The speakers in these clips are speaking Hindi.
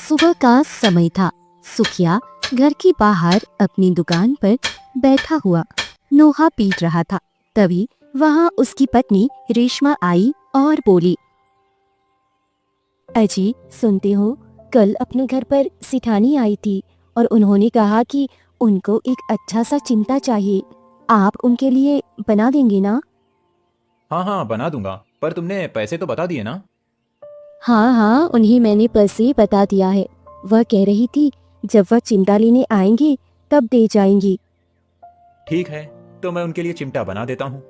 सुबह का समय था। सुखिया घर के बाहर अपनी दुकान पर बैठा हुआ नोहा पीट रहा था। तभी वहां उसकी पत्नी रेशमा आई और बोली, अजी सुनते हो, कल अपने घर पर सिठानी आई थी और उन्होंने कहा कि उनको एक अच्छा सा चिमटा चाहिए। आप उनके लिए बना देंगे ना? हाँ हाँ, बना दूंगा, पर तुमने पैसे तो बता दिए ना। हाँ हाँ, उन्हें मैंने पैसे बता दिया है। वह कह रही थी जब वह चिमटा लेने आएंगे तब दे जाएंगी। ठीक है, तो मैं उनके लिए चिमटा बना देता हूँ।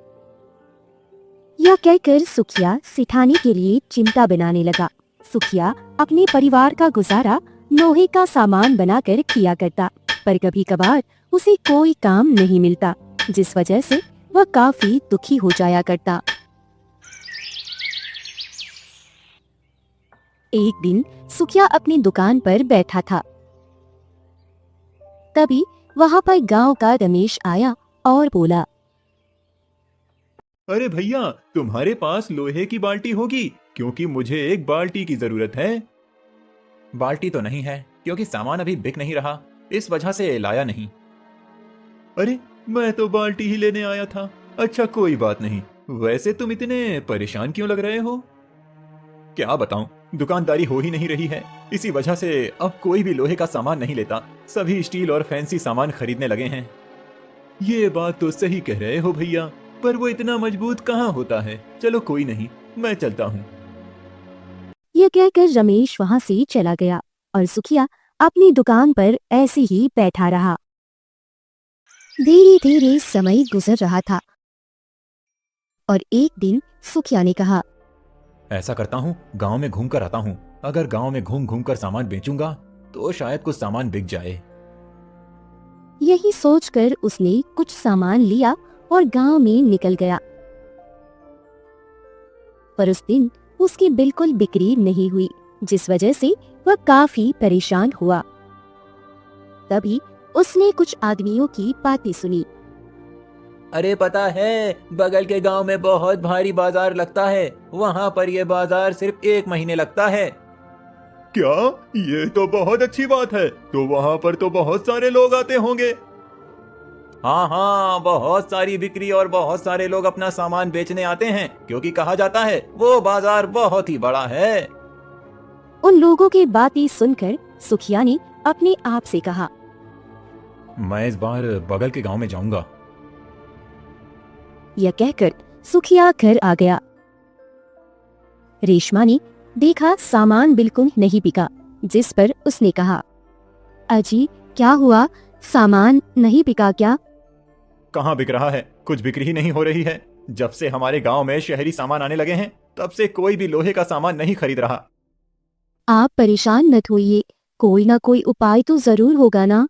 यह कहकर सुखिया सिठानी के लिए चिमटा बनाने लगा। सुखिया अपने परिवार का गुजारा लोहे का सामान बनाकर किया करता, पर कभी कभार उसे कोई काम नहीं मिलता, जिस वजह से वह काफी दुखी हो जाया करता। एक दिन सुखिया अपनी दुकान पर बैठा था। तभी वहां पर गांव का रमेश आया और बोला, अरे भैया, तुम्हारे पास लोहे की बाल्टी होगी, क्योंकि मुझे एक बाल्टी की जरूरत है। बाल्टी तो नहीं है, क्योंकि सामान अभी बिक नहीं रहा, इस वजह से लाया नहीं। अरे, मैं तो बाल्टी ही लेने आया था। अच्छा, कोई बात नहीं। वैसे तुम इतने परेशान क्यों लग रहे हो? क्या बताऊं, दुकानदारी हो ही नहीं रही है। इसी वजह से अब कोई भी लोहे का सामान नहीं लेता, सभी स्टील और फैंसी सामान खरीदने लगे हैं। ये बात तो सही कह रहे हो भैया, पर वो इतना मजबूत कहाँ होता है। चलो कोई नहीं, मैं चलता हूँ। यह कहकर रमेश वहां से चला गया और सुखिया अपनी दुकान पर ऐसे ही बैठा रहा। धीरे धीरे समय गुजर रहा था और एक दिन सुखिया ने कहा, ऐसा करता हूँ, गांव में घूम कर आता हूँ। अगर गांव में घूम घूम कर सामान बेचूंगा तो शायद कुछ सामान बिक जाए। यही सोचकर उसने कुछ सामान लिया और गांव में निकल गया। पर उस दिन उसकी बिल्कुल बिक्री नहीं हुई, जिस वजह से वह काफी परेशान हुआ। तभी उसने कुछ आदमियों की बातें सुनी। अरे पता है, बगल के गांव में बहुत भारी बाजार लगता है। वहां पर यह बाजार सिर्फ 1 महीने लगता है। क्या? ये तो बहुत अच्छी बात है। तो वहां पर तो बहुत सारे लोग आते होंगे। हाँ हाँ, बहुत सारी बिक्री और बहुत सारे लोग अपना सामान बेचने आते हैं, क्योंकि कहा जाता है वो बाजार बहुत ही बड़ा है। उन लोगों की बातें सुनकर सुखिया ने अपने आप से कहा, मैं इस बार बगल के गांव में जाऊंगा। यह कहकर सुखिया घर आ गया। रेशमा ने देखा सामान बिल्कुल नहीं बिका, जिस पर उसने कहा, अजी क्या हुआ, सामान नहीं बिका क्या? कहाँ बिक रहा है? कुछ बिक्री ही नहीं हो रही है। जब से हमारे गांव में शहरी सामान आने लगे हैं, तब से कोई भी लोहे का सामान नहीं खरीद रहा। आप परेशान मत होइए, कोई ना कोई उपाय तो जरूर होगा ना।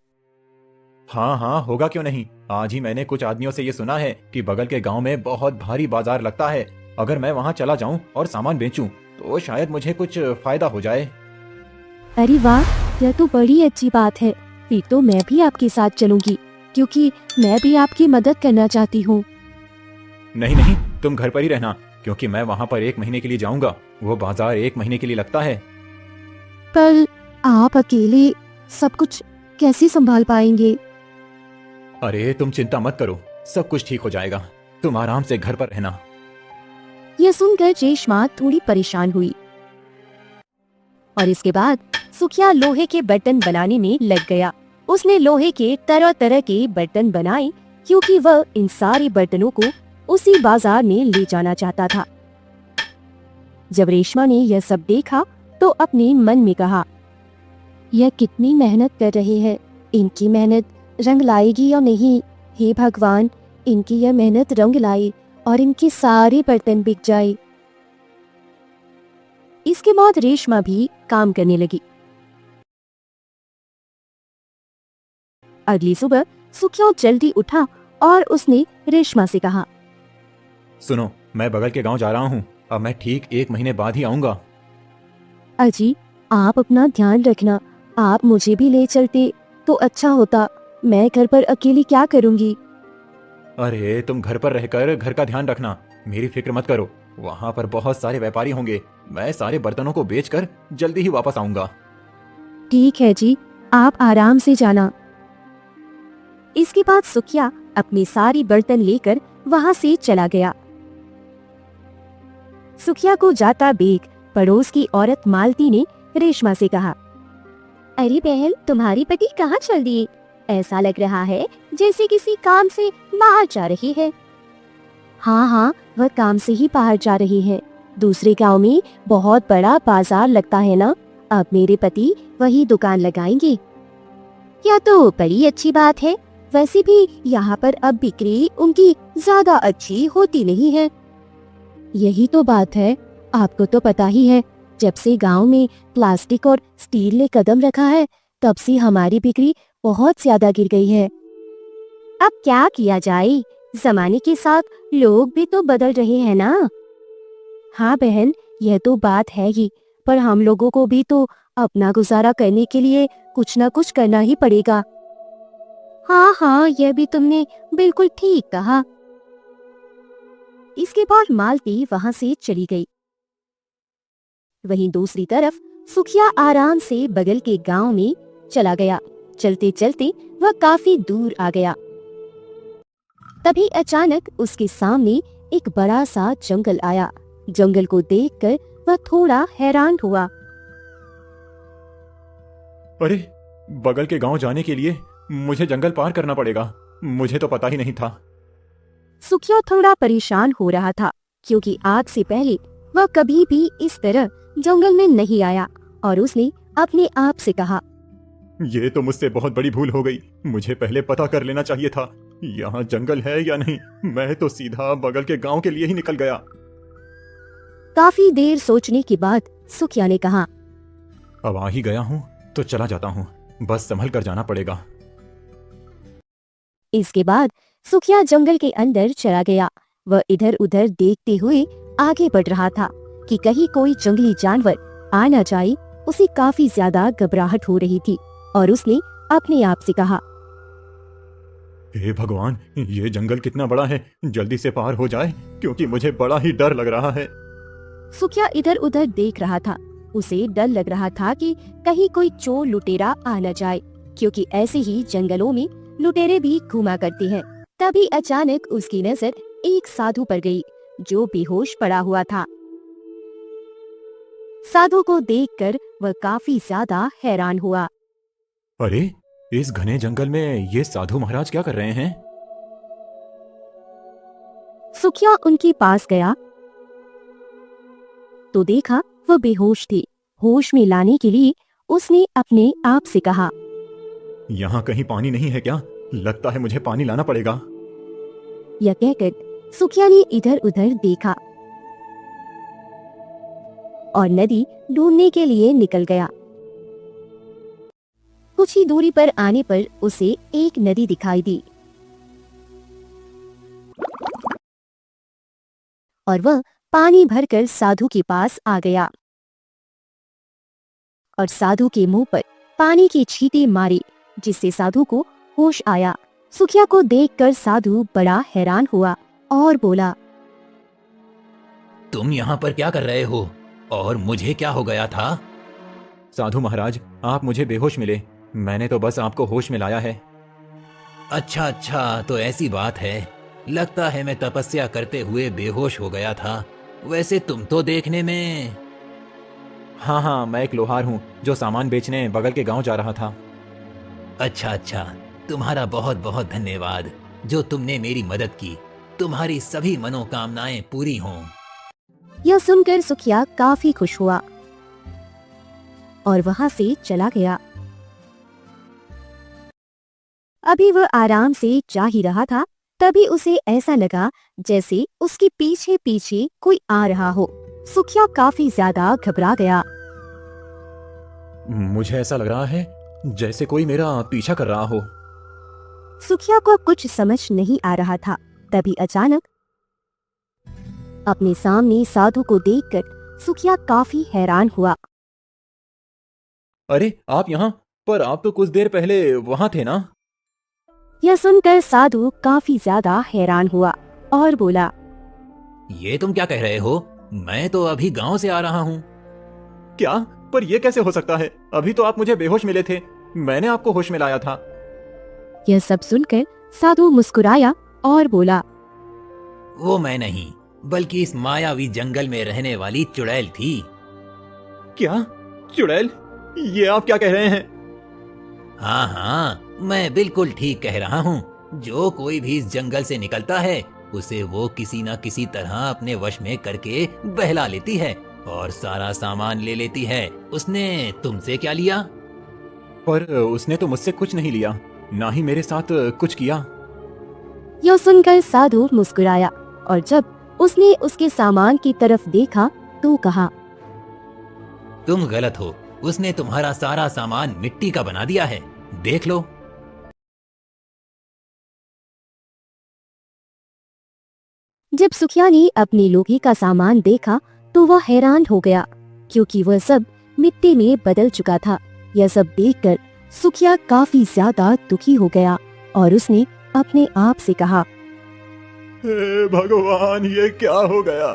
हाँ हाँ, होगा क्यों नहीं। आज ही मैंने कुछ आदमियों से ये सुना है कि बगल के गांव में बहुत भारी बाजार लगता है। अगर मैं वहां चला जाऊं और सामान बेचूं तो शायद मुझे कुछ फायदा हो जाए। अरे वाह, यह तो बड़ी अच्छी बात है। फिर तो मैं भी आपके साथ चलूंगी, क्योंकि मैं भी आपकी मदद करना चाहती हूँ। नहीं नहीं, तुम घर पर ही रहना, क्योंकि मैं वहां पर 1 महीने के लिए जाऊंगा। वो बाजार 1 महीने के लिए लगता है। पर आप अकेले सब कुछ कैसे संभाल पाएंगे? अरे तुम चिंता मत करो, सब कुछ ठीक हो जाएगा। तुम आराम से घर पर रहना। यह सुनकर रेशमा थोड़ी परेशान हुई और इसके बाद सुखिया लोहे के बर्तन बनाने में लग गया। उसने लोहे के तरह तरह के बर्तन बनाए, क्योंकि वह इन सारे बर्तनों को उसी बाजार में ले जाना चाहता था। जब रेशमा ने यह सब देखा तो अपने मन में कहा, यह कितनी मेहनत कर रहे हैं, इनकी मेहनत रंग लाएगी या नहीं? हे भगवान, इनकी यह मेहनत रंग लाए और इनके सारे बर्तन बिक जाए। इसके बाद रेशमा भी काम करने लगी। अगली सुबह सुखिया जल्दी उठा और उसने रेशमा से कहा, सुनो, मैं बगल के गांव जा रहा हूँ। अब मैं ठीक 1 महीने बाद ही आऊंगा। अजी आप अपना ध्यान रखना, आप मुझे भी ले चलते तो अच्छा होता। मैं घर पर अकेली क्या करूंगी? अरे तुम घर पर रहकर घर का ध्यान रखना, मेरी फिक्र मत करो। वहां पर बहुत सारे व्यापारी होंगे। मैं सारे बर्तनों को बेचकर जल्दी ही वापस आऊंगा। ठीक है जी, आप आराम से जाना। इसके बाद सुखिया अपने सारी बर्तन लेकर वहाँ से चला गया। सुखिया को जाता देख पड़ोस की औरत मालती ने रेशमा से कहा, अरे बहन, तुम्हारी पति कहाँ चल दिए? ऐसा लग रहा है जैसे किसी काम से बाहर जा रही है। हाँ हाँ, वह काम से ही बाहर जा रही है। दूसरे गांव में बहुत बड़ा बाजार लगता है ना, अब मेरे पति वही दुकान लगाएंगे। यह तो बड़ी अच्छी बात है। वैसे भी यहाँ पर अब बिक्री उनकी ज्यादा अच्छी होती नहीं है। यही तो बात है, आपको तो पता ही है, जब से गांव में प्लास्टिक और स्टील ने कदम रखा है तब से हमारी बिक्री बहुत ज्यादा गिर गई है। अब क्या किया जाए, जमाने के साथ लोग भी तो बदल रहे हैं ना। हाँ बहन, यह तो बात है ही, पर हम लोगों को भी तो अपना गुजारा करने के लिए कुछ ना कुछ करना ही पड़ेगा। हाँ हाँ, यह भी तुमने बिल्कुल ठीक कहा। इसके बाद मालती वहां से चली गई। वहीं दूसरी तरफ सुखिया आराम से बगल के गांव में चला गया। चलते चलते वह काफी दूर आ गया। तभी अचानक उसके सामने एक बड़ा सा जंगल आया। जंगल को देखकर वह थोड़ा हैरान हुआ। अरे, बगल के गांव जाने के लिए मुझे जंगल पार करना पड़ेगा। मुझे तो पता ही नहीं था। सुखिया थोड़ा परेशान हो रहा था, क्योंकि आज से पहले वह कभी भी इस तरह जंगल में नहीं आया और उसने अपने आप से कहा, ये तो मुझसे बहुत बड़ी भूल हो गई। मुझे पहले पता कर लेना चाहिए था यहाँ जंगल है या नहीं। मैं तो सीधा बगल के गांव के लिए ही निकल गया। काफी देर सोचने के बाद सुखिया ने कहा, अब आ ही गया हूँ तो चला जाता हूँ, बस संभल कर जाना पड़ेगा। इसके बाद सुखिया जंगल के अंदर चला गया। वह इधर उधर देखते हुए आगे बढ़ रहा था कि कहीं कोई जंगली जानवर आ न जाए। उसे काफी ज्यादा घबराहट हो रही थी और उसने अपने आप से कहा, हे भगवान, ये जंगल कितना बड़ा है, जल्दी से पार हो जाए, क्योंकि मुझे बड़ा ही डर लग रहा है। सुखिया इधर उधर देख रहा था। उसे डर लग रहा था कि कहीं कोई चोर लुटेरा आ न जाए, क्योंकि ऐसे ही जंगलों में लुटेरे भी घुमा करते हैं। तभी अचानक उसकी नजर एक साधु पर गई, जो बेहोश पड़ा हुआ था। साधु को देखकर वह काफी ज्यादा हैरान हुआ। अरे, इस घने जंगल में ये साधु महाराज क्या कर रहे हैं? सुखिया उनके पास गया तो देखा वह बेहोश थे। होश में लाने के लिए उसने अपने आप से कहा, यहाँ कहीं पानी नहीं है क्या? लगता है मुझे पानी लाना पड़ेगा। यह कहकर सुखिया ने इधर उधर देखा और नदी ढूंढने के लिए निकल गया। कुछ ही दूरी पर आने पर उसे एक नदी दिखाई दी और वह पानी भरकर साधु के पास आ गया और साधु के मुंह पर पानी की छींटे मारी, जिससे साधु को होश आया। सुखिया को देखकर साधु बड़ा हैरान हुआ और बोला, तुम यहाँ पर क्या कर रहे हो और मुझे क्या हो गया था? साधु महाराज, आप मुझे बेहोश मिले। मैंने तो बस आपको होश में लाया है। अच्छा अच्छा, तो ऐसी बात है। लगता है मैं तपस्या करते हुए बेहोश हो गया था। वैसे तुम तो देखने में... हाँ हाँ, मैं एक लोहार हूँ जो सामान बेचने बगल के गांव जा रहा था। अच्छा अच्छा, तुम्हारा बहुत बहुत धन्यवाद जो तुमने मेरी मदद की। तुम्हारी सभी मनोकामनाएं पूरी हों। यह सुनकर सुखिया काफी खुश हुआ और वहां से चला गया। अभी वह आराम से जा ही रहा था, तभी उसे ऐसा लगा जैसे उसके पीछे पीछे कोई आ रहा हो। सुखिया काफी ज्यादा घबरा गया। मुझे ऐसा लग रहा है जैसे कोई मेरा पीछा कर रहा हो। सुखिया को कुछ समझ नहीं आ रहा था। तभी अचानक अपने सामने साधु को देखकर सुखिया काफी हैरान हुआ। अरे, आप यहाँ? पर आप तो कुछ देर पहले वहाँ थे ना? यह सुनकर साधु काफी ज्यादा हैरान हुआ और बोला, ये तुम क्या कह रहे हो? मैं तो अभी गांव से आ रहा हूँ। क्या? पर यह कैसे हो सकता है? अभी तो आप मुझे बेहोश मिले थे, मैंने आपको होश में लाया था। यह सब सुनकर साधु मुस्कुराया और बोला, वो मैं नहीं, बल्कि इस मायावी जंगल में रहने वाली चुड़ैल थी। क्या? चुड़ैल? ये आप क्या कह रहे हैं? हाँ हाँ, मैं बिल्कुल ठीक कह रहा हूँ। जो कोई भी इस जंगल से निकलता है, उसे वो किसी न किसी तरह अपने वश में करके बहला लेती है और सारा सामान ले लेती है। उसने तुमसे क्या लिया? पर उसने तो मुझसे कुछ नहीं लिया, ना ही मेरे साथ कुछ किया। यह सुनकर साधु मुस्कुराया और जब उसने उसके सामान की तरफ देखा तो कहा, तुम गलत हो। उसने तुम्हारा सारा सामान मिट्टी का बना दिया है, देख लो। जब सुखिया ने अपने लोहे का सामान देखा तो वह हैरान हो गया, क्योंकि वह सब मिट्टी में बदल चुका था। यह सब देखकर सुखिया काफी ज्यादा दुखी हो गया और उसने अपने आप से कहा, हे भगवान, ये क्या हो गया?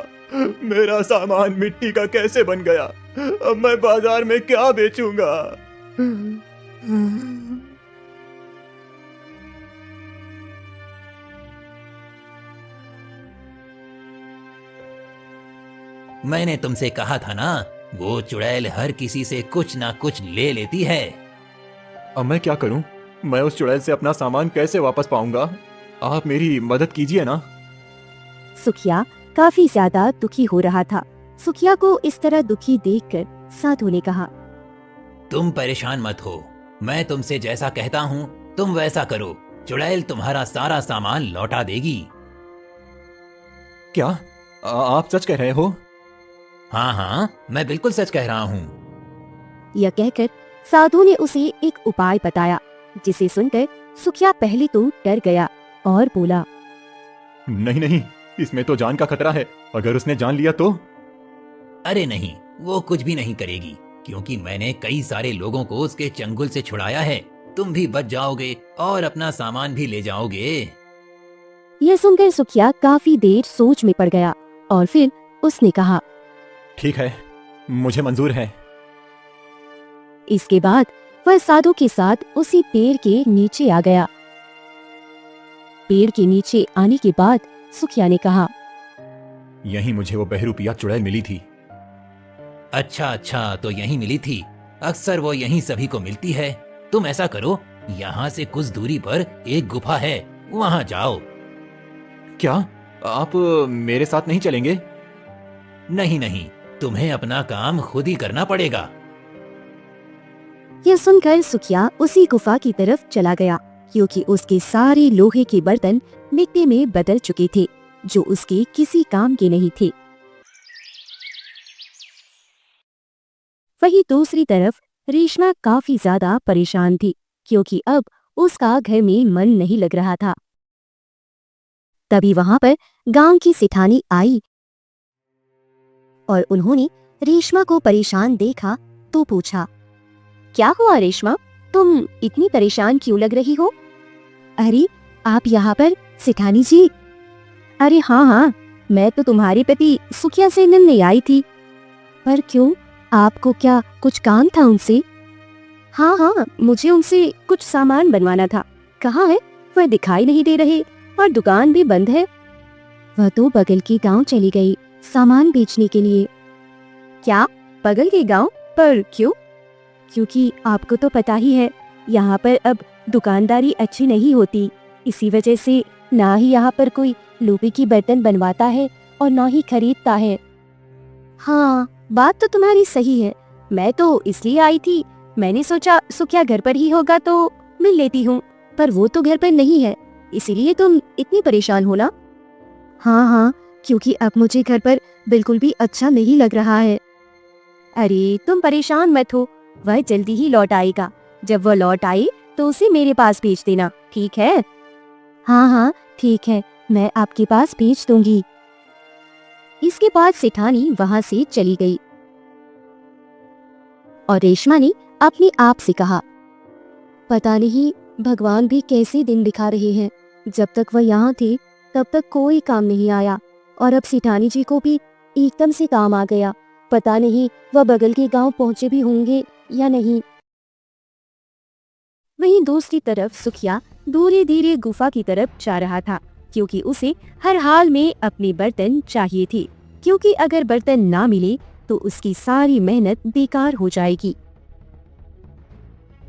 मेरा सामान मिट्टी का कैसे बन गया? अब मैं बाजार में क्या बेचूंगा? मैंने तुमसे कहा था ना, वो चुड़ैल हर किसी से कुछ ना कुछ ले लेती है। अब मैं क्या करूं? मैं उस चुड़ैल से अपना सामान कैसे वापस पाऊंगा? आप मेरी मदद कीजिए ना। सुखिया काफी ज्यादा दुखी हो रहा था। सुखिया को इस तरह दुखी देखकर साधु ने कहा, तुम परेशान मत हो, मैं तुमसे जैसा कहता हूँ तुम वैसा करो। चुड़ैल तुम्हारा सारा सामान लौटा देगी। क्या आप सच कह रहे हो? हाँ हाँ, मैं बिल्कुल सच कह रहा हूँ। यह कहकर साधु ने उसे एक उपाय बताया, जिसे सुनकर सुखिया पहले तो डर गया और बोला, नहीं नहीं, इसमें तो जान का खतरा है। अगर उसने जान लिया तो? अरे नहीं, वो कुछ भी नहीं करेगी, क्योंकि मैंने कई सारे लोगों को उसके चंगुल से छुड़ाया है। तुम भी बच जाओगे और अपना सामान भी ले जाओगे। यह सुनकर सुखिया काफी देर सोच में पड़ गया और फिर उसने कहा, ठीक है, मुझे मंजूर है। इसके बाद वह साधु के साथ उसी पेड़ के नीचे आ गया। पेड़ के नीचे आने के बाद सुखिया ने कहा, यहीं मुझे वो बहरूपिया चुड़ैल मिली थी। अच्छा अच्छा, तो यहीं मिली थी। अक्सर वो यहीं सभी को मिलती है। तुम ऐसा करो, यहाँ से कुछ दूरी पर एक गुफा है, वहाँ जाओ। क्या आप मेरे साथ नहीं चलेंगे? नहीं नहीं, तुम्हें अपना काम खुद ही करना पड़ेगा। यह सुनकर सुखिया उसी गुफा की तरफ चला गया, क्योंकि उसके सारे लोहे के बर्तन मिट्टी में बदल चुके थे, जो उसके किसी काम के नहीं थे। वहीं दूसरी तरफ रेशमा काफी ज्यादा परेशान थी, क्योंकि अब उसका घर में मन नहीं लग रहा था। तभी वहां पर गांव की सेठानी आई और उन्होंने रेशमा को परेशान देखा तो पूछा, क्या हुआ रेशमा, तुम इतनी परेशान क्यों लग रही हो? अरे आप यहाँ पर सेठानी जी? अरे हाँ हाँ, मैं तो तुम्हारे पति सुखिया से मिलने आई थी। पर क्यों, आपको क्या कुछ काम था उनसे? हाँ हाँ, मुझे उनसे कुछ सामान बनवाना था। कहाँ है? वह दिखाई नहीं दे रहे और दुकान भी बंद है। वह तो बगल के गांव चली गई सामान बेचने के लिए। क्या, बगल के गांव? पर क्यों? क्योंकि आपको तो पता ही है, यहाँ पर अब दुकानदारी अच्छी नहीं होती। इसी वजह से ना ही यहाँ पर कोई लोहे की बर्तन बनवाता है और ना ही खरीदता है। हाँ, बात तो तुम्हारी सही है। मैं तो इसलिए आई थी, मैंने सोचा सुखिया घर पर ही होगा तो मिल लेती हूँ, पर वो तो घर पर नहीं है, इसीलिए तुम इतनी परेशान हो ना? हाँ हाँ, क्योंकि अब मुझे घर पर बिल्कुल भी अच्छा नहीं लग रहा है। अरे तुम परेशान मत हो, वह जल्दी ही लौट आएगा। जब वह लौट आए तो उसे मेरे पास भेज देना, ठीक है? हाँ हाँ ठीक है, मैं आपके पास भेज दूंगी। इसके बाद सेठानी वहां से चली गई और रेशमा ने अपने आप से कहा, पता नहीं भगवान भी कैसे दिन दिखा रहे हैं। जब तक वह यहाँ थे तब तक कोई काम नहीं आया और अब सेठानी जी को भी एकदम से काम आ गया। पता नहीं वह बगल के गांव पहुंचे भी होंगे या नहीं। वहीं दूसरी तरफ सुखिया धीरे धीरे गुफा की तरफ जा रहा था, क्योंकि उसे हर हाल में अपने बर्तन चाहिए थे, क्योंकि अगर बर्तन ना मिले तो उसकी सारी मेहनत बेकार हो जाएगी।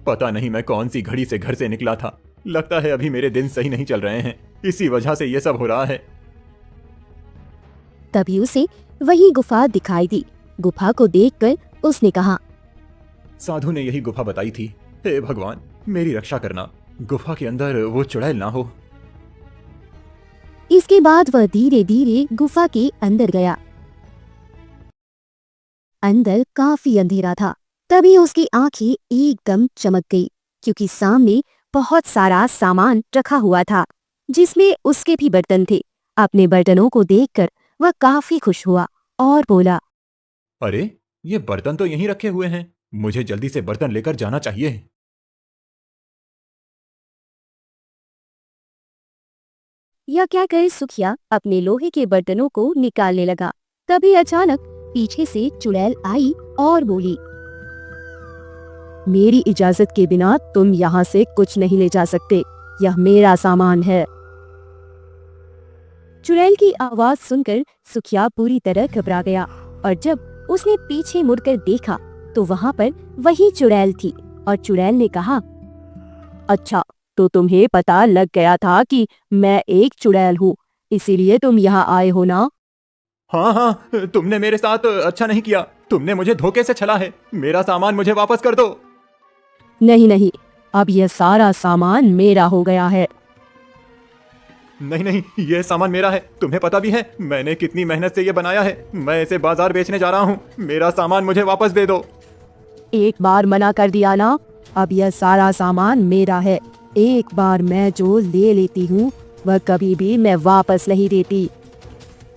पता नहीं मैं कौन सी घड़ी से घर से निकला था। लगता है अभी मेरे दिन सही नहीं चल रहे हैं, इसी वजह से ये सब हो रहा है। तभी उसे वही गुफा दिखाई दी। गुफा को देखकर उसने कहा, साधु ने यही गुफा बताई थी। हे भगवान, मेरी रक्षा करना, गुफा के अंदर वो चुड़ैल ना हो। इसके बाद वह धीरे धीरे गुफा के अंदर गया। अंदर काफी अंधेरा था। तभी उसकी आंखें एकदम चमक गई, क्योंकि सामने बहुत सारा सामान रखा हुआ था, जिसमें उसके भी बर्तन थे। अपने बर्तनों को देखकर वह काफी खुश हुआ और बोला, अरे, ये बर्तन तो यहीं रखे हुए हैं, मुझे जल्दी से बर्तन लेकर जाना चाहिए। यह क्या कर सुखिया अपने लोहे के बर्तनों को निकालने लगा। तभी अचानक पीछे से चुड़ैल आई और बोली, मेरी इजाजत के बिना तुम यहाँ से कुछ नहीं ले जा सकते, यह मेरा सामान है। चुड़ैल की आवाज सुनकर सुखिया पूरी तरह घबरा गया, और जब उसने पीछे मुड़कर देखा तो वहाँ पर वही चुड़ैल थी। और चुड़ैल ने कहा, अच्छा, तो तुम्हें पता लग गया था कि मैं एक चुड़ैल हूँ, इसीलिए तुम यहाँ आए हो ना? हाँ हाँ, तुमने मेरे साथ अच्छा नहीं किया। तुमने मुझे धोखे से छला है। मेरा सामान मुझे वापस कर दो। नहीं नहीं, अब यह सारा सामान मेरा हो गया है। नहीं नहीं, ये सामान मेरा है। तुम्हें पता भी है मैंने कितनी मेहनत से ये बनाया है। मैं इसे बाजार बेचने जा रहा हूँ। मेरा सामान मुझे वापस दे दो। एक बार मना कर दिया ना, अब यह सारा सामान मेरा है। एक बार मैं जो ले लेती हूँ वह कभी भी मैं वापस नहीं देती।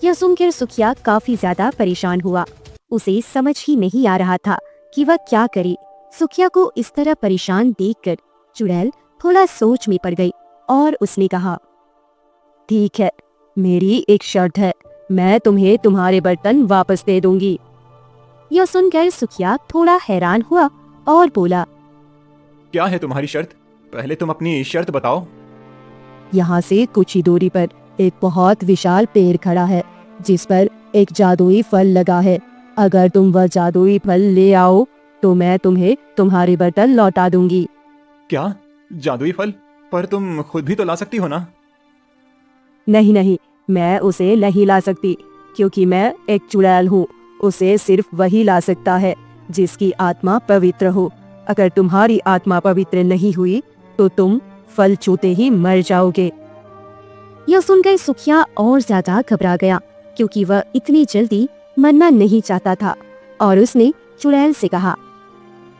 यह सुनकर सुखिया काफी ज्यादा परेशान हुआ। उसे समझ ही नहीं आ रहा था कि वह क्या करे। सुखिया को इस तरह परेशान देखकर चुड़ैल थोड़ा सोच में पड़ गई और उसने कहा, ठीक है, मेरी एक शर्त है, मैं तुम्हें तुम्हारे बर्तन वापस दे दूंगी। यह सुनकर सुखिया थोड़ा हैरान हुआ और बोला, क्या है तुम्हारी शर्त? पहले तुम अपनी शर्त बताओ। यहाँ से कुछ ही दूरी पर एक बहुत विशाल पेड़ खड़ा है, जिस पर एक जादुई फल लगा है। अगर तुम वह जादुई फल ले आओ तो मैं तुम्हें तुम्हारे बर्तन लौटा दूंगी। क्या जादुई फल? पर तुम खुद भी तो ला सकती हो ना? नहीं नहीं, मैं उसे नहीं ला सकती, क्योंकि मैं एक चुड़ैल हूँ। उसे सिर्फ वही ला सकता है जिसकी आत्मा पवित्र हो। अगर तुम्हारी आत्मा पवित्र नहीं हुई तो तुम फल छूते ही मर जाओगे। यह सुनकर सुखिया और ज्यादा घबरा गया, क्योंकि वह इतनी जल्दी मरना नहीं चाहता था। और उसने चुड़ैल से कहा,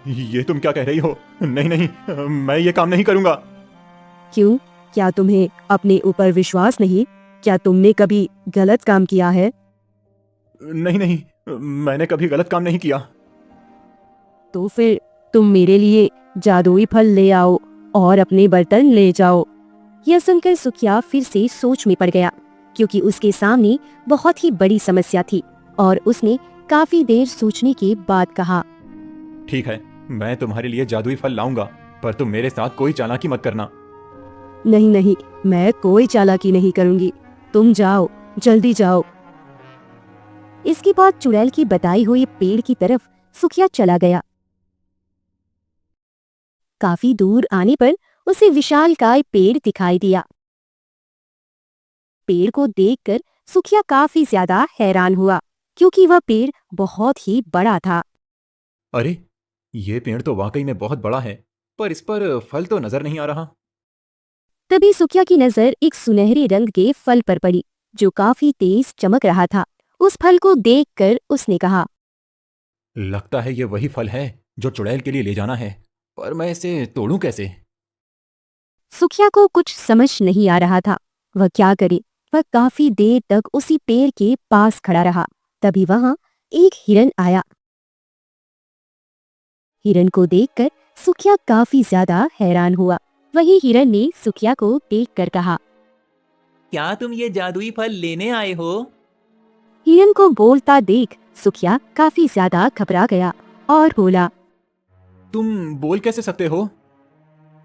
ये तुम क्या कह रही हो? नहीं नहीं, मैं ये काम नहीं करूंगा। क्यों? क्या तुम्हें अपने ऊपर विश्वास नहीं? क्या तुमने कभी गलत काम किया है? नहीं नहीं, मैंने कभी गलत काम नहीं किया। तो फिर तुम मेरे लिए जादुई फल ले आओ और अपने बर्तन ले जाओ। यह सुनकर सुखिया फिर से सोच में पड़ गया, क्योंकि उसके सामने बहुत ही बड़ी समस्या थी। और उसने काफी देर सोचने के बाद कहा, ठीक है, मैं तुम्हारे लिए जादुई फल लाऊंगा, पर तुम मेरे साथ कोई चालाकी मत करना। नहीं नहीं, मैं कोई चालाकी नहीं करूंगी। तुम जाओ, जल्दी जाओ। इसके बाद चुड़ैल की बताई हुई पेड़ की तरफ सुखिया चला गया। काफी दूर आने पर उसे विशालकाय पेड़ दिखाई दिया। पेड़ को देखकर सुखिया काफी ज्यादा हैरान हुआ, क्योंकि वह पेड़ बहुत ही बड़ा था। अरे, ये पेड़ तो वाकई में बहुत बड़ा है, पर इस पर फल तो नजर नहीं आ रहा। तभी सुखिया की नजर एक सुनहरे रंग के फल पर पड़ी, जो काफी तेज चमक रहा था। उस फल को देखकर उसने कहा, लगता है ये वही फल है जो चुड़ैल के लिए ले जाना है, पर मैं इसे तोड़ूं कैसे? सुखिया को कुछ समझ नहीं आ रहा था वह क्या करे। वह काफी देर तक उसी पेड़ के पास खड़ा रहा। तभी वहां एक हिरन आया। हिरन को देखकर सुखिया काफी ज्यादा हैरान हुआ। वही हिरन ने सुखिया को देखकर कहा, क्या तुम ये जादुई फल लेने आए हो? हिरन को बोलता देख सुखिया काफी ज्यादा घबरा गया और बोला, तुम बोल कैसे सकते हो?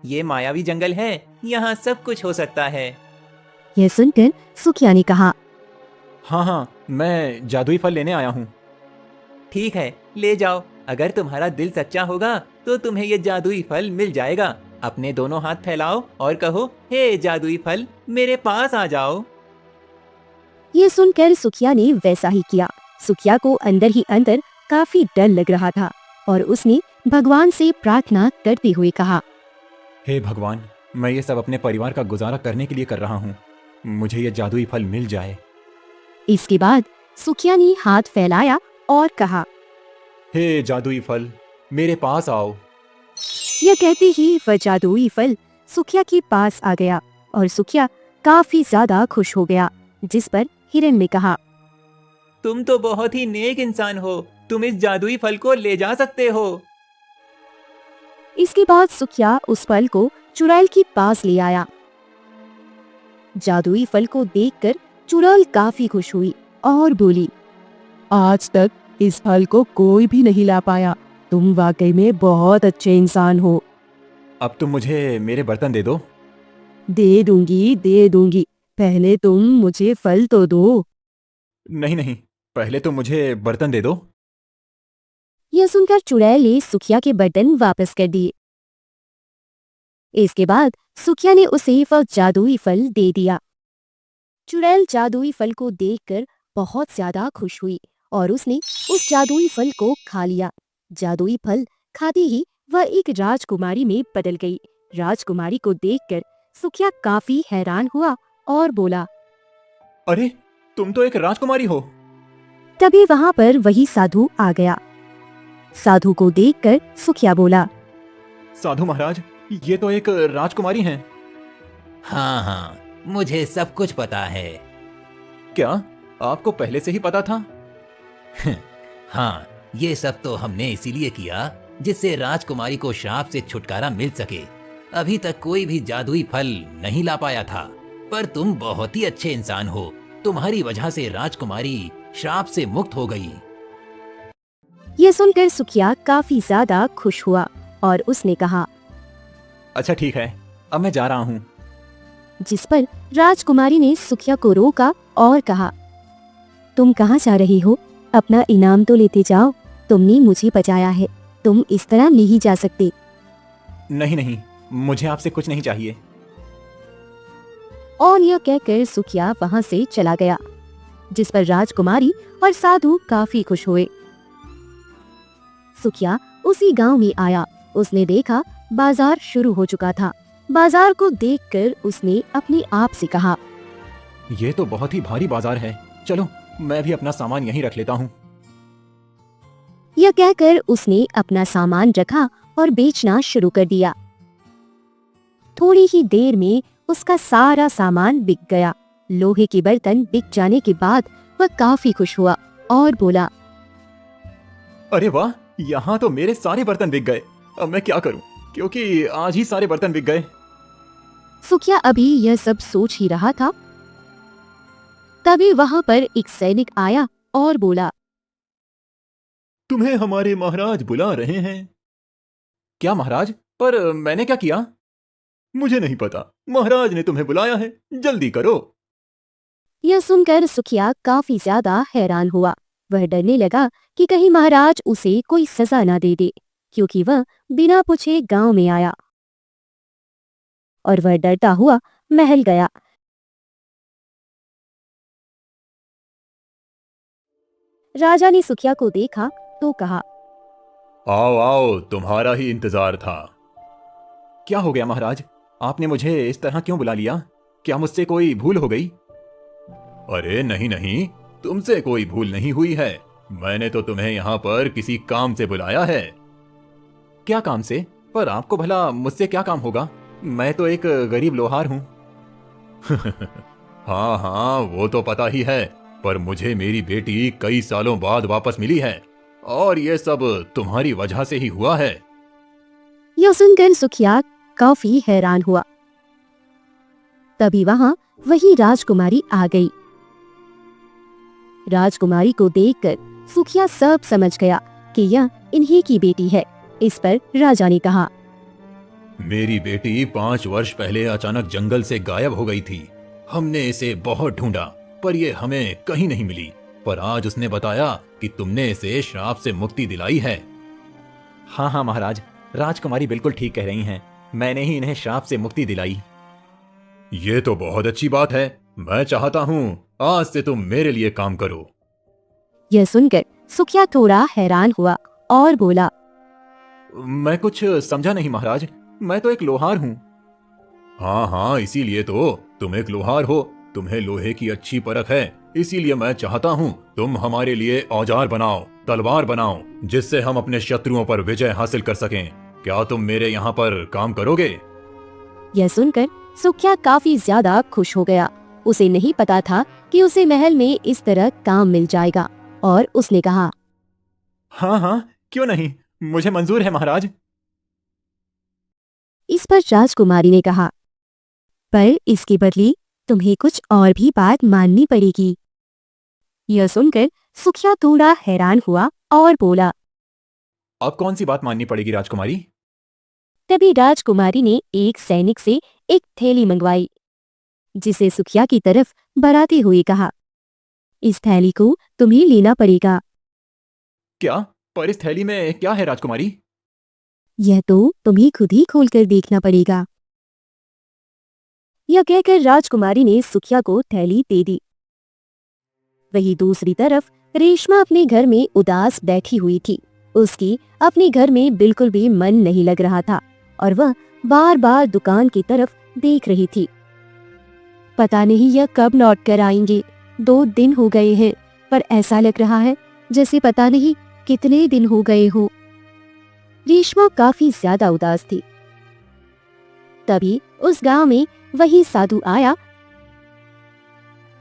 ये मायावी जंगल है, यहाँ सब कुछ हो सकता है। यह सुनकर सुखिया ने कहा, हाँ हाँ, मैं जादुई फल लेने आया हूँ। ठीक है, ले जाओ। अगर तुम्हारा दिल सच्चा होगा तो तुम्हें ये जादुई फल मिल जाएगा। अपने दोनों हाथ फैलाओ और कहो, हे जादुई फल, मेरे पास आ जाओ। ये सुनकर सुखिया ने वैसा ही किया। सुखिया को अंदर ही अंदर काफी डर लग रहा था और उसने भगवान से प्रार्थना करते हुए कहा, हे भगवान, मैं ये सब अपने परिवार का गुजारा करने के लिए कर रहा हूँ। मुझे ये जादुई फल मिल जाए। इसके बाद सुखिया ने हाथ फैलाया और कहा, हे जादुई फल, मेरे पास आओ। यह कहते ही वह जादुई फल सुखिया के पास आ गया और सुखिया काफी ज्यादा खुश हो गया। जिस पर हिरण ने कहा, तुम तो बहुत ही नेक इंसान हो, तुम इस जादुई फल को ले जा सकते हो। इसके बाद सुखिया उस फल को चुड़ैल के पास ले आया। जादुई फल को देखकर चुड़ैल काफी खुश हुई और बोली, आज तक इस फल को कोई भी नहीं ला पाया। तुम वाकई में बहुत अच्छे इंसान हो। अब तुम मुझे मेरे बर्तन दे दो। दे दूंगी, पहले तुम मुझे फल तो दो। नहीं नहीं, पहले तो मुझे बर्तन दे दो। यह सुनकर चुड़ैल ने सुखिया के बर्तन वापस कर दिए। इसके बाद सुखिया ने उसे वह जादुई फल दे दिया। चुड़ैल जादुई फल को देखकर बहुत ज्यादा खुश हुई और उसने उस जादुई फल को खा लिया। जादुई फल खाते ही वह एक राजकुमारी में बदल गई। राजकुमारी को देखकर सुखिया काफी हैरान हुआ और बोला, अरे, तुम तो एक राजकुमारी हो। तभी वहाँ पर वही साधु आ गया। साधु को देखकर सुखिया बोला, साधु महाराज, ये तो एक राजकुमारी हैं। हाँ हाँ, मुझे सब कुछ पता है। क्या आपको पहले से ही पता था? हाँ, ये सब तो हमने इसीलिए किया जिससे राजकुमारी को श्राप से छुटकारा मिल सके। अभी तक कोई भी जादुई फल नहीं ला पाया था, पर तुम बहुत ही अच्छे इंसान हो। तुम्हारी वजह से राजकुमारी श्राप से मुक्त हो गई। ये सुनकर सुखिया काफी ज्यादा खुश हुआ और उसने कहा, अच्छा ठीक है, अब मैं जा रहा हूँ। जिस पर राजकुमारी ने सुखिया को रोका और कहा, तुम कहाँ जा रही हो? अपना इनाम तो लेते जाओ। तुमने मुझे बचाया है, तुम इस तरह नहीं जा सकते। नहीं नहीं, मुझे आपसे कुछ नहीं चाहिए। और यह कहकर सुखिया वहाँ से चला गया। जिस पर राजकुमारी और साधु काफी खुश हुए। सुखिया उसी गांव में आया। उसने देखा बाजार शुरू हो चुका था। बाजार को देखकर उसने अपने आप से कहा, ये तो बहुत ही भारी बाजार है। चलो, मैं भी अपना सामान यहीं रख लेता हूँ। यह कहकर उसने अपना सामान रखा और बेचना शुरू कर दिया। थोड़ी ही देर में उसका सारा सामान बिक गया। लोहे के बर्तन बिक जाने के बाद वह काफी खुश हुआ और बोला, अरे वाह, यहाँ तो मेरे सारे बर्तन बिक गए। अब मैं क्या करूँ, क्योंकि आज ही सारे बर्तन बिक गए। सुखिया अभी यह सब सोच ही रहा था, तभी वहाँ पर एक सैनिक आया और बोला, तुम्हें हमारे महाराज बुला रहे हैं। क्या महाराज? पर मैंने क्या किया? मुझे नहीं पता, महाराज ने तुम्हें बुलाया है, जल्दी करो। यह सुनकर सुखिया काफी ज्यादा हैरान हुआ। वह डरने लगा कि कहीं महाराज उसे कोई सजा ना दे दे, क्योंकि वह बिना पूछे गांव में आया। और वह डरता हुआ महल गया। राजा ने सुखिया को देखा तो कहा, आओ आओ, तुम्हारा ही इंतजार था। क्या हो गया महाराज? आपने मुझे इस तरह क्यों बुला लिया? क्या मुझसे कोई भूल हो गई? अरे नहीं नहीं, तुमसे कोई भूल नहीं हुई है। मैंने तो तुम्हें यहाँ पर किसी काम से बुलाया है। क्या काम से? पर आपको भला मुझसे क्या काम होगा? मैं तो एक गरीब लोहार हूँ। हाँ हाँ, वो तो पता ही है, पर मुझे मेरी बेटी कई सालों बाद वापस मिली है और ये सब तुम्हारी वजह से ही हुआ है। यह सुनकर सुखिया काफी हैरान हुआ। तभी वहां वही राजकुमारी आ गई। राजकुमारी को देखकर सुखिया सब समझ गया कि यह इन्हीं की बेटी है। इस पर राजा ने कहा, मेरी बेटी 5 वर्ष पहले अचानक जंगल से गायब हो गई थी। हमने इसे बहुत ढूंढा पर ये हमें कहीं नहीं मिली। पर आज उसने बताया कि तुमने इसे श्राप से मुक्ति दिलाई है। हाँ हाँ महाराज, राजकुमारी बिल्कुल ठीक कह रही हैं। मैंने ही इन्हें श्राप से मुक्ति दिलाई। ये तो बहुत अच्छी बात है। मैं चाहता हूँ आज से तुम मेरे लिए काम करो। यह सुनकर सुखिया थोड़ा हैरान हुआ और बोला, मैं कुछ समझा नहीं महाराज, मैं तो एक लोहार हूँ। हाँ हाँ, इसीलिए तो तुम एक लोहार हो। तुम्हें लोहे की अच्छी परख है, इसीलिए मैं चाहता हूँ तुम हमारे लिए औजार बनाओ, तलवार बनाओ, जिससे हम अपने शत्रुओं पर विजय हासिल कर सकें। क्या तुम मेरे यहाँ पर काम करोगे? यह सुनकर सुखिया काफी ज्यादा खुश हो गया। उसे नहीं पता था कि उसे महल में इस तरह काम मिल जाएगा और उसने कहा, हाँ हाँ, क्यों नहीं, मुझे मंजूर है महाराज। इस पर राजकुमारी ने कहा, पर इसके बदले तुम्हें कुछ और भी बात माननी पड़ेगी। यह सुनकर सुखिया थोड़ा हैरान हुआ और बोला, अब कौन सी बात माननी पड़ेगी राजकुमारी? तभी राजकुमारी ने एक सैनिक से एक थैली मंगवाई, जिसे सुखिया की तरफ बढ़ाते हुए कहा, इस थैली को तुम्हें लेना पड़ेगा। क्या? पर इस थैली में क्या है राजकुमारी? यह तो तुम्हें खुद ही खोलकर देखना पड़ेगा। यह कहकर राजकुमारी ने सुखिया को थैली दे दी। वहीं दूसरी तरफ रेशमा अपने घर में उदास बैठी हुई थी। उसकी अपने घर में बिल्कुल भी मन नहीं लग रहा था और वह बार बार दुकान की तरफ देख रही थी। पता नहीं यह कब लौट कर आएंगे। 2 दिन हो गए हैं, पर ऐसा लग रहा है जैसे पता नहीं कितने दिन हो गए हो। रेशमा काफी ज्यादा उदास थी। तभी उस गांव में वही साधु आया।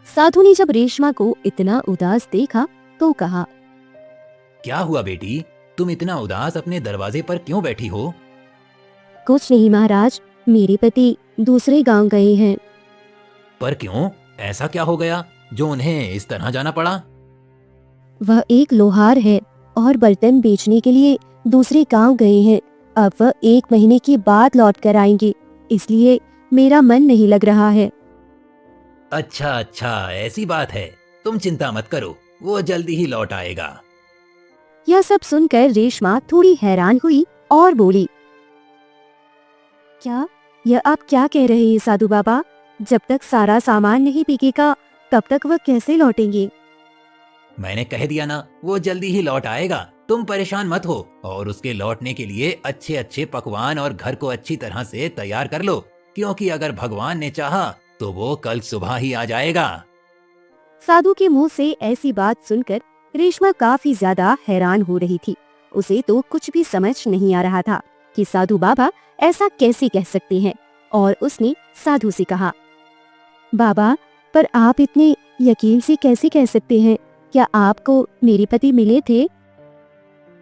साधु ने जब रेशमा को इतना उदास देखा तो कहा, क्या हुआ बेटी, तुम इतना उदास अपने दरवाजे पर क्यों बैठी हो? कुछ नहीं महाराज, मेरे पति दूसरे गांव गए हैं। पर क्यों, ऐसा क्या हो गया जो उन्हें इस तरह जाना पड़ा? वह एक लोहार है और बर्तन बेचने के लिए दूसरे गांव गए हैं। अब वह 1 महीने के बाद लौट कर आएंगे, इसलिए मेरा मन नहीं लग रहा है। अच्छा अच्छा, ऐसी बात है। तुम चिंता मत करो, वो जल्दी ही लौट आएगा। यह सब सुनकर रेशमा थोड़ी हैरान हुई और बोली, क्या? यह आप क्या कह रहे हैं साधु बाबा? जब तक सारा सामान नहीं बिकेगा तब तक वह कैसे लौटेंगे? मैंने कह दिया ना, वो जल्दी ही लौट आएगा। तुम परेशान मत हो और उसके लौटने के लिए अच्छे अच्छे पकवान और घर को अच्छी तरह से तैयार कर लो, क्योंकि अगर भगवान ने चाहा तो वो कल सुबह ही आ जाएगा। साधु के मुंह से ऐसी बात सुनकर रेशमा काफी ज्यादा हैरान हो रही थी। उसे तो कुछ भी समझ नहीं आ रहा था कि साधु बाबा ऐसा कैसे कह सकते हैं, और उसने साधु से कहा, बाबा, पर आप इतने यकीन से कैसे कह सकते हैं? क्या आपको मेरे पति मिले थे?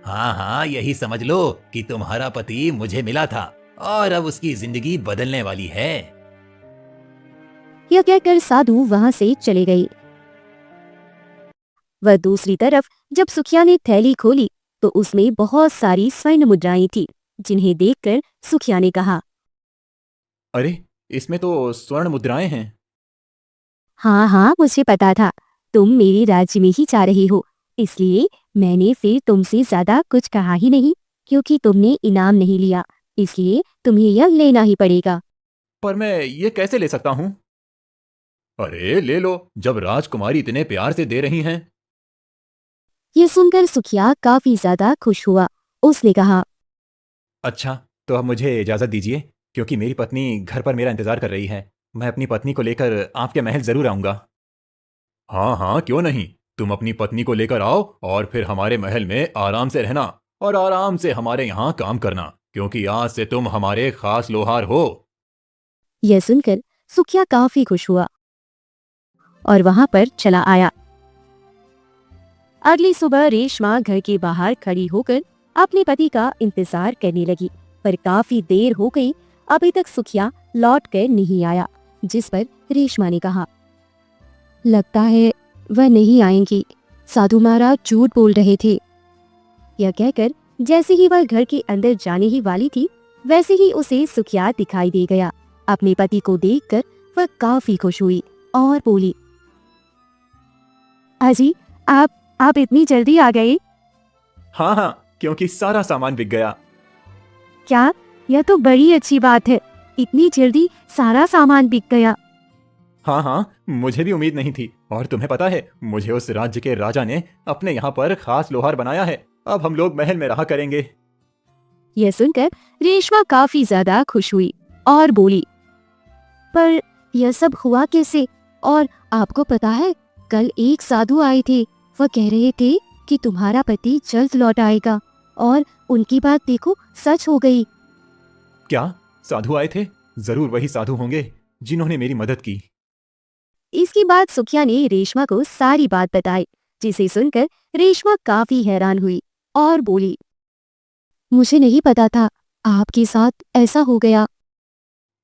हाँ हाँ, यही समझ लो कि तुम्हारा पति मुझे मिला था और अब उसकी जिंदगी बदलने वाली है। यह कहकर साधु वहां से चले गए। वह दूसरी तरफ जब सुखिया ने थैली खोली तो उसमें बहुत सारी स्वर्ण मुद्राएं थी, जिन्हें देखकर सुखिया ने कहा, अरे, इसमें तो स्वर्ण मुद्राएं हैं। हाँ हाँ, मुझे पता था तुम मेरे राज्य में ही जा रही हो, इसलिए मैंने फिर तुमसे ज्यादा कुछ कहा ही नहीं, क्योंकि तुमने इनाम नहीं लिया, इसलिए तुम्हें यह लेना ही पड़ेगा। पर मैं ये कैसे ले सकता हूँ? अरे ले लो, जब राजकुमारी इतने प्यार से दे रही हैं। ये सुनकर सुखिया काफी ज्यादा खुश हुआ। उसने कहा, अच्छा, तो अब मुझे इजाजत दीजिए, क्योंकि मेरी पत्नी घर पर मेरा इंतजार कर रही है। मैं अपनी पत्नी को लेकर आपके महल जरूर आऊंगा। हाँ हाँ, क्यों नहीं। तुम अपनी पत्नी को लेकर आओ और फिर हमारे महल में आराम से रहना और आराम से हमारे यहाँ काम करना, क्योंकि आज से तुम हमारे खास लोहार हो। यह सुनकर सुखिया काफी खुश हुआ और वहां पर चला आया। अगली सुबह रेशमा घर के बाहर खड़ी होकर अपने पति का इंतजार करने लगी, पर काफी देर हो गई, अभी तक सुखिया लौट कर नहीं आया। जिस पर रेशमा ने कहा, लगता है वह नहीं आएंगी। साधु महाराज झूठ बोल रहे थे। यह कहकर जैसे ही वह घर के अंदर जाने ही वाली थी, वैसे ही उसे सुखिया दिखाई दे गया। अपने पति को देखकर वह काफी खुश हुई और बोली, अजी आप इतनी जल्दी आ गए? हाँ हाँ, क्योंकि सारा सामान बिक गया। क्या? यह तो बड़ी अच्छी बात है, इतनी जल्दी सारा सामान बिक गया। हाँ हाँ, मुझे भी उम्मीद नहीं थी। और तुम्हें पता है, मुझे उस राज्य के राजा ने अपने यहाँ पर खास लोहार बनाया है। अब हम लोग महल में रहा करेंगे। यह सुनकर रेशमा काफी ज्यादा खुश हुई और बोली, पर यह सब हुआ कैसे? और आपको पता है, कल एक साधु आए थे, वह कह रहे थे कि तुम्हारा पति जल्द लौट आएगा, और उनकी बात देखो सच हो गई। क्या साधु आए थे? जरूर वही साधु होंगे जिन्होंने मेरी मदद की। इसके बाद सुखिया ने रेशमा को सारी बात बताई, जिसे सुनकर रेशमा काफी हैरान हुई और बोली, मुझे नहीं पता था आपके साथ ऐसा हो गया।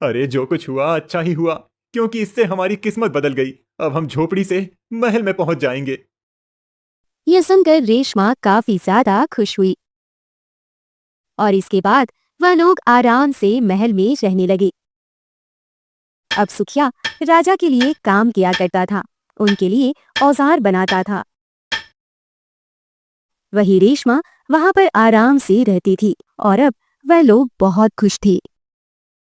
अरे जो कुछ हुआ अच्छा ही हुआ, क्योंकि इससे हमारी किस्मत बदल गई। अब हम झोपड़ी से महल में पहुंच जाएंगे। यह सुनकर रेशमा काफी ज्यादा खुश हुई और इसके बाद वह लोग आराम से महल में रहने लगे। अब सुखिया राजा के लिए काम किया करता था, उनके लिए औजार बनाता था। वही रेशमा वहां पर आराम से रहती थी और अब वह लोग बहुत खुश थे।